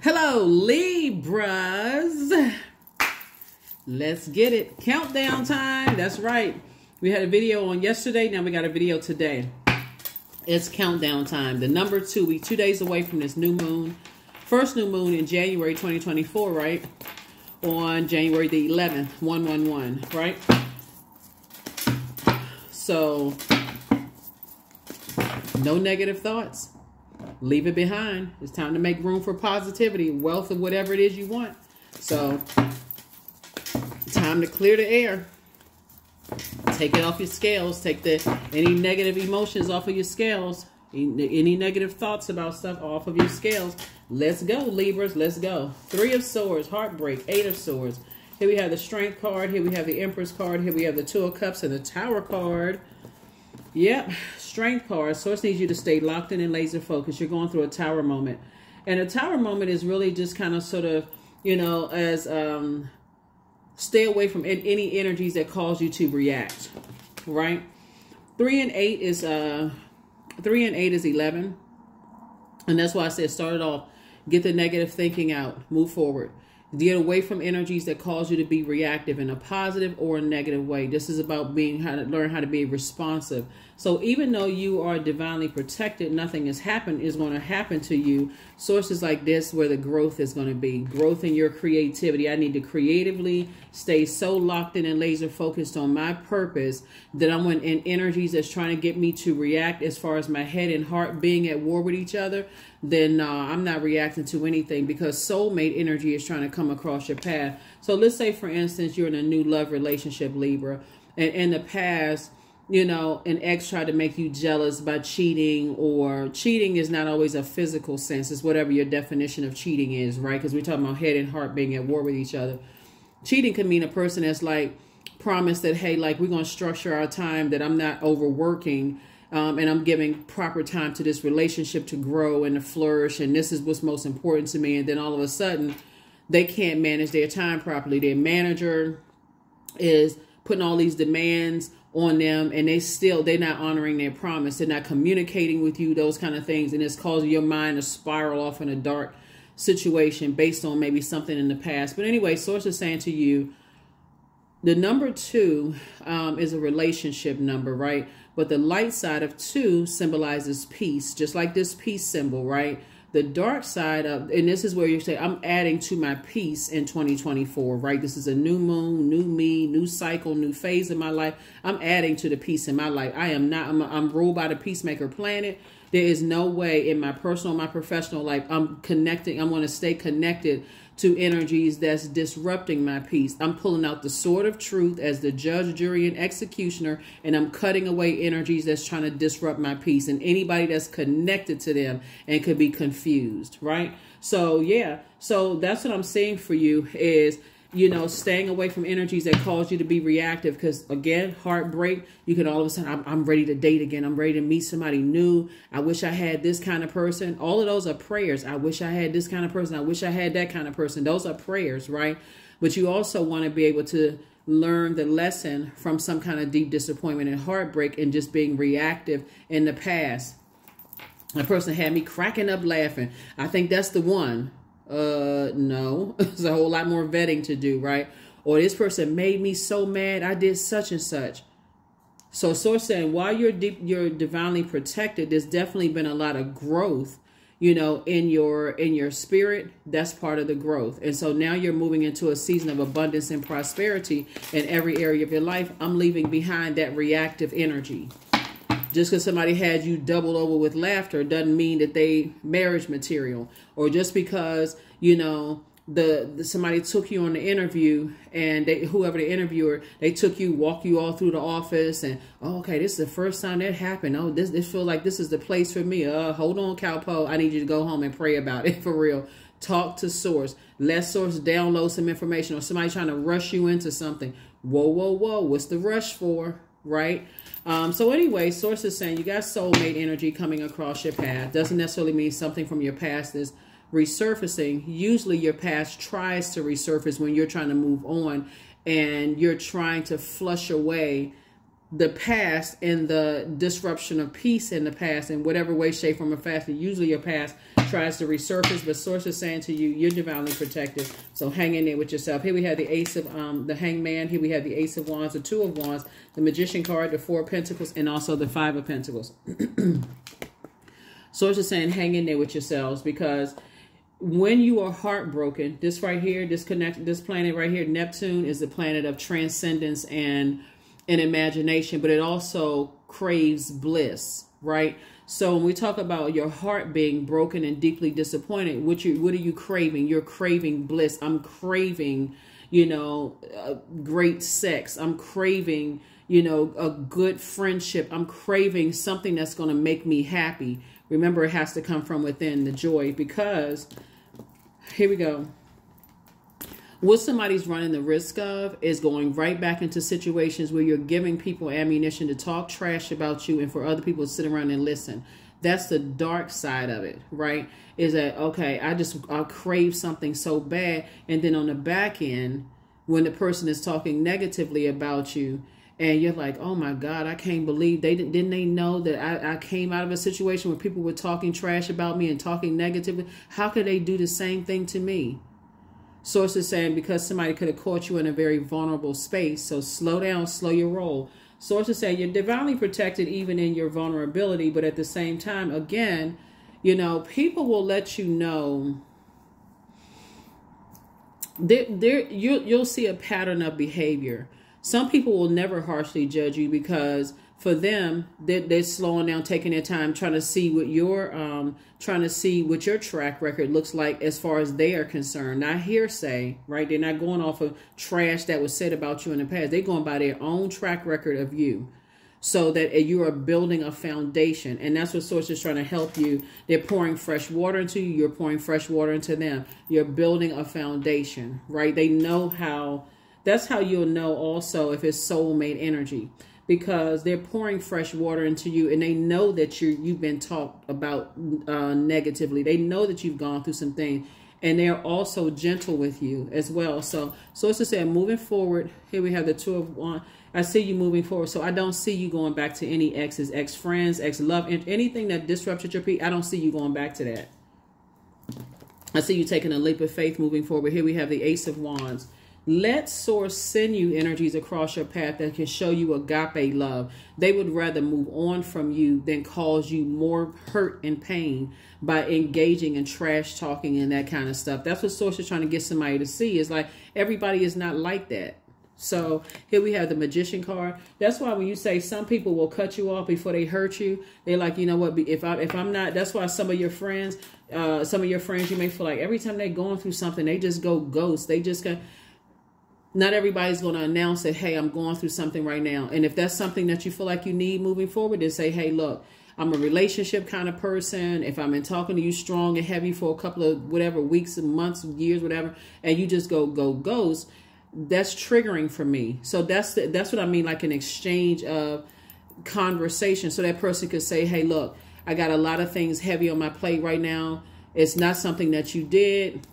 Hello, Libras. Let's get it. Countdown time. That's right. We had a video on yesterday. Now we got a video today. It's countdown time. The number 2. We 2 days away from this new moon. First new moon in January 2024, right? On January the 11th, 111, right? So, no negative thoughts. Leave it behind. It's time to make room for positivity, wealth, or whatever it is you want. So, time to clear the air. Take it off your scales. Take any negative emotions off of your scales. Any negative thoughts about stuff off of your scales. Let's go, Libras. Let's go. 3 of Swords, heartbreak. 8 of Swords. Here we have the Strength card. Here we have the Empress card. Here we have the 2 of Cups and the Tower card. Yep, Strength card. Source needs you to stay locked in and laser focused. You're going through a Tower moment. And a Tower moment is really just kind of sort of, you know, as stay away from any energies that cause you to react, right? 3 and 8 is 11. And that's why I said start it off. Get the negative thinking out. Move forward. Get away from energies that cause you to be reactive in a positive or a negative way. This is about learn how to be responsive. So even though you are divinely protected, nothing is going to happen to you. Sources like this where the growth is going to be. Growth in your creativity. I need to creatively stay so locked in and laser focused on my purpose that I'm in energies that's trying to get me to react as far as my head and heart being at war with each other. Then I'm not reacting to anything because soulmate energy is trying to come across your path. So let's say, for instance, you're in a new love relationship, Libra, and in the past, you know, an ex tried to make you jealous by cheating, or cheating is not always a physical sense. It's whatever your definition of cheating is, right? Because we're talking about head and heart being at war with each other. Cheating can mean a person that's like promised that, hey, like we're going to structure our time, that I'm not overworking, and I'm giving proper time to this relationship to grow and to flourish. And this is what's most important to me. And then all of a sudden, they can't manage their time properly. Their manager is putting all these demands on them, and they're not honoring their promise. They're not communicating with you, those kind of things. And it's causing your mind to spiral off in a dark situation based on maybe something in the past. But anyway, Source is saying to you, the number 2 is a relationship number, right? But the light side of 2 symbolizes peace, just like this peace symbol, right? The dark side of, and this is where you say, I'm adding to my peace in 2024, right? This is a new moon, new me, new cycle, new phase in my life. I'm adding to the peace in my life. I'm ruled by the peacemaker planet. There is no way in my personal, my professional life, I'm going to stay connected to energies that's disrupting my peace. I'm pulling out the sword of truth as the judge, jury, and executioner, and I'm cutting away energies that's trying to disrupt my peace and anybody that's connected to them and could be confused, right? So, yeah. So that's what I'm saying for you is, you know, staying away from energies that cause you to be reactive. Because, again, heartbreak, you can all of a sudden, I'm ready to date again. I'm ready to meet somebody new. I wish I had this kind of person. All of those are prayers. I wish I had this kind of person. I wish I had that kind of person. Those are prayers, right? But you also want to be able to learn the lesson from some kind of deep disappointment and heartbreak and just being reactive in the past. That person had me cracking up laughing. I think that's the one. No, there's a whole lot more vetting to do, right? Or this person made me so mad, I did such and such. So Source saying, while you're divinely protected, there's definitely been a lot of growth, you know, in your spirit. That's part of the growth. And so now you're moving into a season of abundance and prosperity in every area of your life. I'm leaving behind that reactive energy. Just because somebody had you doubled over with laughter doesn't mean that they marriage material. Or just because, you know, somebody took you on the interview and whoever the interviewer, they walk you all through the office and, oh, okay, this is the first time that happened. Oh, this feels like this is the place for me. Hold on, Cowpo. I need you to go home and pray about it for real. Talk to Source. Let Source download some information, or somebody trying to rush you into something. Whoa, whoa, whoa. What's the rush for? Right? So anyway, Source is saying you got soulmate energy coming across your path. Doesn't necessarily mean something from your past is resurfacing. Usually your past tries to resurface when you're trying to move on and you're trying to flush away the past and the disruption of peace in the past in whatever way, shape, form, or fashion. Usually your past tries to resurface, but source is saying to you, you're divinely protected. So hang in there with yourself. Here we have the Ace of the Hangman. Here we have the Ace of Wands, the Two of Wands, the Magician card, the Four of Pentacles, and also the Five of Pentacles. Source is saying hang in there with yourselves, because when you are heartbroken, this right here, this planet right here, Neptune, is the planet of transcendence and imagination, but it also craves bliss, right? So when we talk about your heart being broken and deeply disappointed, what are you craving? You're craving bliss. I'm craving, you know, great sex. I'm craving, you know, a good friendship. I'm craving something that's going to make me happy. Remember, it has to come from within, the joy, because here we go. What somebody's running the risk of is going right back into situations where you're giving people ammunition to talk trash about you and for other people to sit around and listen. That's the dark side of it, right? Is that, okay, I crave something so bad. And then on the back end, when the person is talking negatively about you, and you're like, oh my God, I can't believe didn't they know that I came out of a situation where people were talking trash about me and talking negatively? How could they do the same thing to me? Source is saying because somebody could have caught you in a very vulnerable space. So slow down, slow your roll. Source is saying you're divinely protected even in your vulnerability. But at the same time, again, you know, people will let you know. You'll see a pattern of behavior. Some people will never harshly judge you because for them, they're slowing down, taking their time, trying to see what your track record looks like as far as they are concerned. Not hearsay, right? They're not going off of trash that was said about you in the past. They're going by their own track record of you, so that you are building a foundation. And that's what Source is trying to help you. They're pouring fresh water into you. You're pouring fresh water into them. You're building a foundation, right? They know how. That's how you'll know also if it's soulmate energy, because they're pouring fresh water into you and they know that you've been talked about negatively. They know that you've gone through some things, and they're also gentle with you as well. So it's to say, moving forward, here we have the Two of Wands. I see you moving forward. So I don't see you going back to any exes, ex-friends, ex-love, anything that disrupted your peace. I don't see you going back to that. I see you taking a leap of faith moving forward. Here we have the Ace of Wands. Let Source send you energies across your path that can show you agape love. They would rather move on from you than cause you more hurt and pain by engaging in trash talking and that kind of stuff. That's what Source is trying to get somebody to see. Is like, everybody is not like that. So here we have the Magician card. That's why when you say some people will cut you off before they hurt you, they're like, you know what, if I'm not, that's why some of your friends, you may feel like every time they're going through something, they just go ghost. They just go. Not everybody's going to announce that, hey, I'm going through something right now. And if that's something that you feel like you need moving forward, then say, hey, look, I'm a relationship kind of person. If I'm in talking to you strong and heavy for a couple of whatever weeks and months, years, whatever, and you just go ghost, that's triggering for me. So that's what I mean, like an exchange of conversation. So that person could say, hey, look, I got a lot of things heavy on my plate right now. It's not something that you did.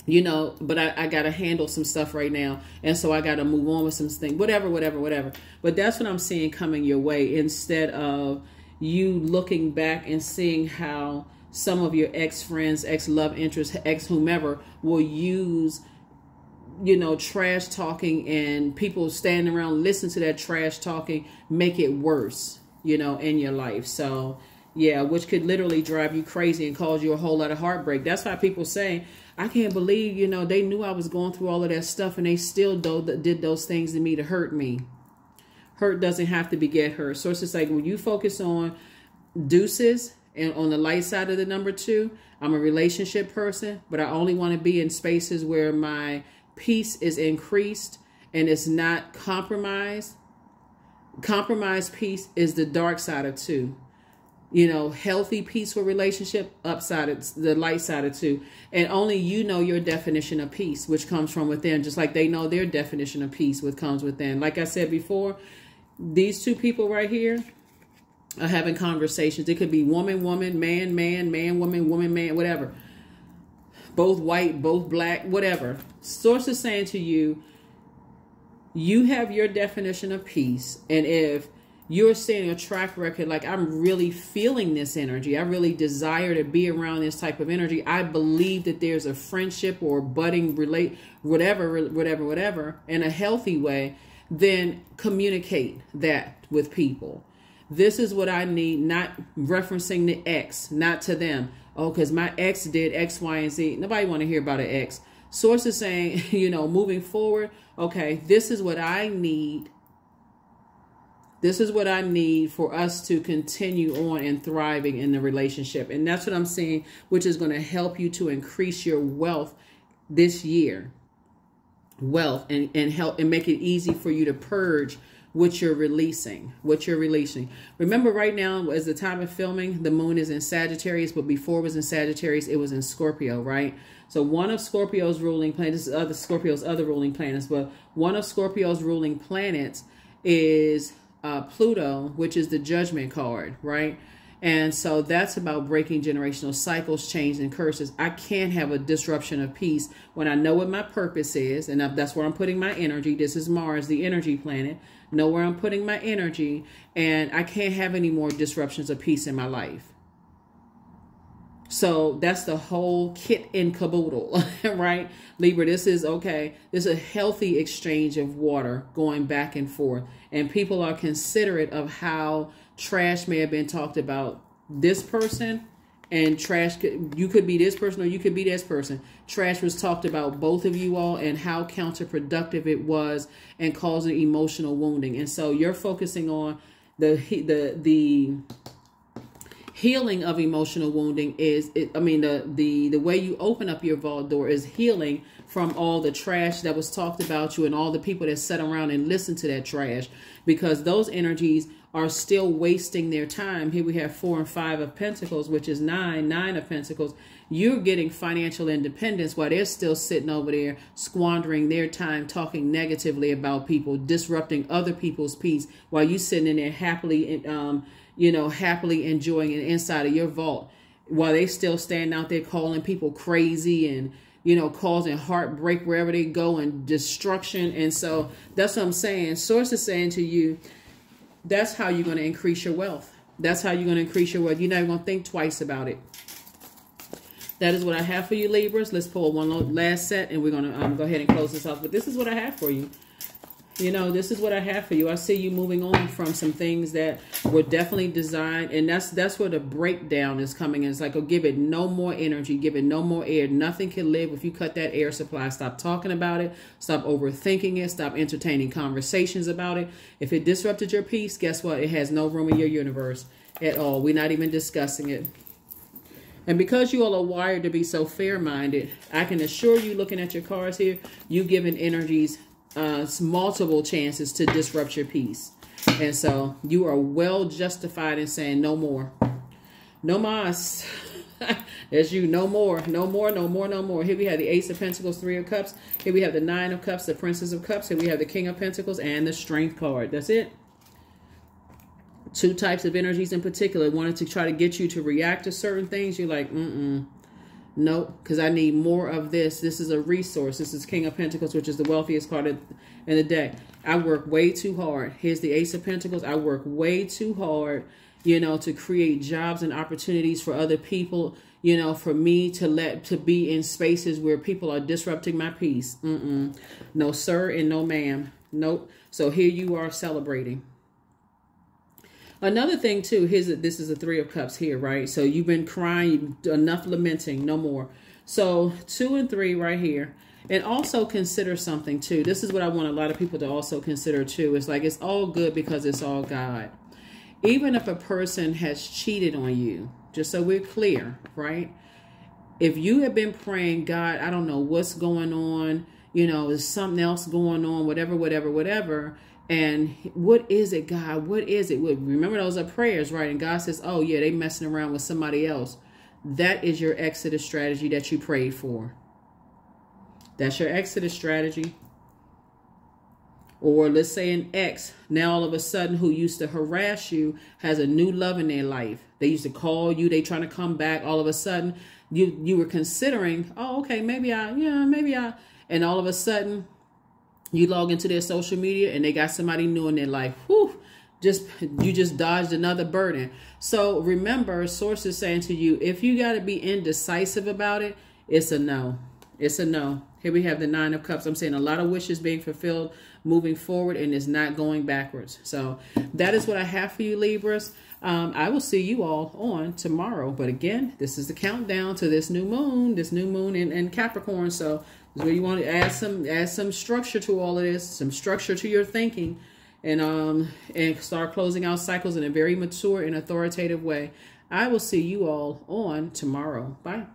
You know, but I got to handle some stuff right now. And so I got to move on with some things, whatever. But that's what I'm seeing coming your way, instead of you looking back and seeing how some of your ex-friends, ex-love interests, ex-whomever will use, you know, trash talking, and people standing around listen to that trash talking, make it worse, you know, in your life. So, yeah, which could literally drive you crazy and cause you a whole lot of heartbreak. That's why people say, I can't believe, you know, they knew I was going through all of that stuff and they still did those things to me to hurt me. Hurt doesn't have to beget hurt. So it's just like, when you focus on deuces and on the light side of the number 2, I'm a relationship person, but I only want to be in spaces where my peace is increased and it's not compromised. Compromised peace is the dark side of 2. You know, healthy, peaceful relationship, upside, it's the light side of 2. And only you know your definition of peace, which comes from within, just like they know their definition of peace, which comes within. Like I said before, these two people right here are having conversations. It could be woman, man, woman, man, whatever. Both white, both black, whatever. Source is saying to you, you have your definition of peace. And if you're seeing a track record like, I'm really feeling this energy. I really desire to be around this type of energy. I believe that there's a friendship or budding whatever, in a healthy way. Then communicate that with people. This is what I need, not referencing the ex, not to them. Oh, because my ex did X, Y, and Z. Nobody want to hear about an ex. Source is saying, moving forward, okay, this is what I need. This is what I need for us to continue on and thriving in the relationship. And that's what I'm saying, which is going to help you to increase your wealth this year. Wealth and help and make it easy for you to purge what you're releasing. Remember, right now, as the time of filming, the moon is in Sagittarius, but before it was in Sagittarius, it was in Scorpio, right? So one of Scorpio's ruling planets, this is Scorpio's other ruling planets, but one of Scorpio's ruling planets is Pluto, which is the judgment card, right? And so that's about breaking generational cycles, chains, and curses. I can't have a disruption of peace when I know what my purpose is, and that's where I'm putting my energy. This is Mars, the energy planet. Know where I'm putting my energy, and I can't have any more disruptions of peace in my life. So that's the whole kit and caboodle, right? Libra, this is okay. This is a healthy exchange of water going back and forth. And people are considerate of how trash may have been talked about this person, and trash, you could be this person or you could be this person. Trash was talked about both of you all and how counterproductive it was and causing emotional wounding. And so you're focusing on the healing of emotional wounding the way you open up your vault door is healing from all the trash that was talked about you and all the people that sat around and listened to that trash, because those energies are still wasting their time. Here we have 4 and 5 of Pentacles, which is 9 of Pentacles. You're getting financial independence while they're still sitting over there squandering their time talking negatively about people, disrupting other people's peace, while you sitting in there happily happily enjoying it inside of your vault, while they still stand out there calling people crazy and, causing heartbreak wherever they go and destruction. And so that's what I'm saying. Source is saying to you, that's how you're going to increase your wealth. That's how you're going to increase your wealth. You're not even going to think twice about it. That is what I have for you, Libras. Let's pull one last set, and we're going to go ahead and close this off. But this is what I have for you. This is what I have for you. I see you moving on from some things that were definitely designed. And that's where the breakdown is coming in. It's like, give it no more energy. Give it no more air. Nothing can live if you cut that air supply. Stop talking about it. Stop overthinking it. Stop entertaining conversations about it. If it disrupted your peace, guess what? It has no room in your universe at all. We're not even discussing it. And because you all are wired to be so fair-minded, I can assure you, looking at your cards here, you giving energies multiple chances to disrupt your peace. And so you are well justified in saying no more. No mas. That's you. No more. No more. No more. No more. Here we have the Ace of Pentacles, 3 of Cups. Here we have the 9 of Cups, the Princess of Cups. Here we have the King of Pentacles and the Strength card. That's it. 2 types of energies in particular. Wanted to try to get you to react to certain things. You're like, nope, because I need more of this. This is a resource. This is King of Pentacles, which is the wealthiest card in the deck. I work way too hard. Here's the Ace of Pentacles. I work way too hard, to create jobs and opportunities for other people, for me to be in spaces where people are disrupting my peace. No, sir, and no, ma'am. Nope. So here you are celebrating. Another thing too, this is a 3 of Cups here, right? So you've been crying, enough lamenting, no more. So 2 and 3 right here. And also consider something too. This is what I want a lot of people to also consider too. It's like, it's all good because it's all God. Even if a person has cheated on you, just so we're clear, right? If you have been praying, God, I don't know what's going on, there's something else going on, whatever. And what is it, God? What is it? Remember, those are prayers, right? And God says, oh, yeah, they messing around with somebody else. That is your exodus strategy that you prayed for. That's your exodus strategy. Or let's say an ex, now all of a sudden, who used to harass you has a new love in their life. They used to call you. They trying to come back. All of a sudden, you were considering, oh, okay, maybe I. And all of a sudden, you log into their social media and they got somebody new in their life. Whew, you just dodged another burden. So remember, source is saying to you, if you got to be indecisive about it, it's a no. It's a no. Here we have the 9 of Cups. I'm saying a lot of wishes being fulfilled, moving forward, and it's not going backwards. So that is what I have for you, Libras. I will see you all on tomorrow. But again, this is the countdown to this new moon in Capricorn. So this is where you want to add some structure to all of this, some structure to your thinking, and start closing out cycles in a very mature and authoritative way. I will see you all on tomorrow. Bye.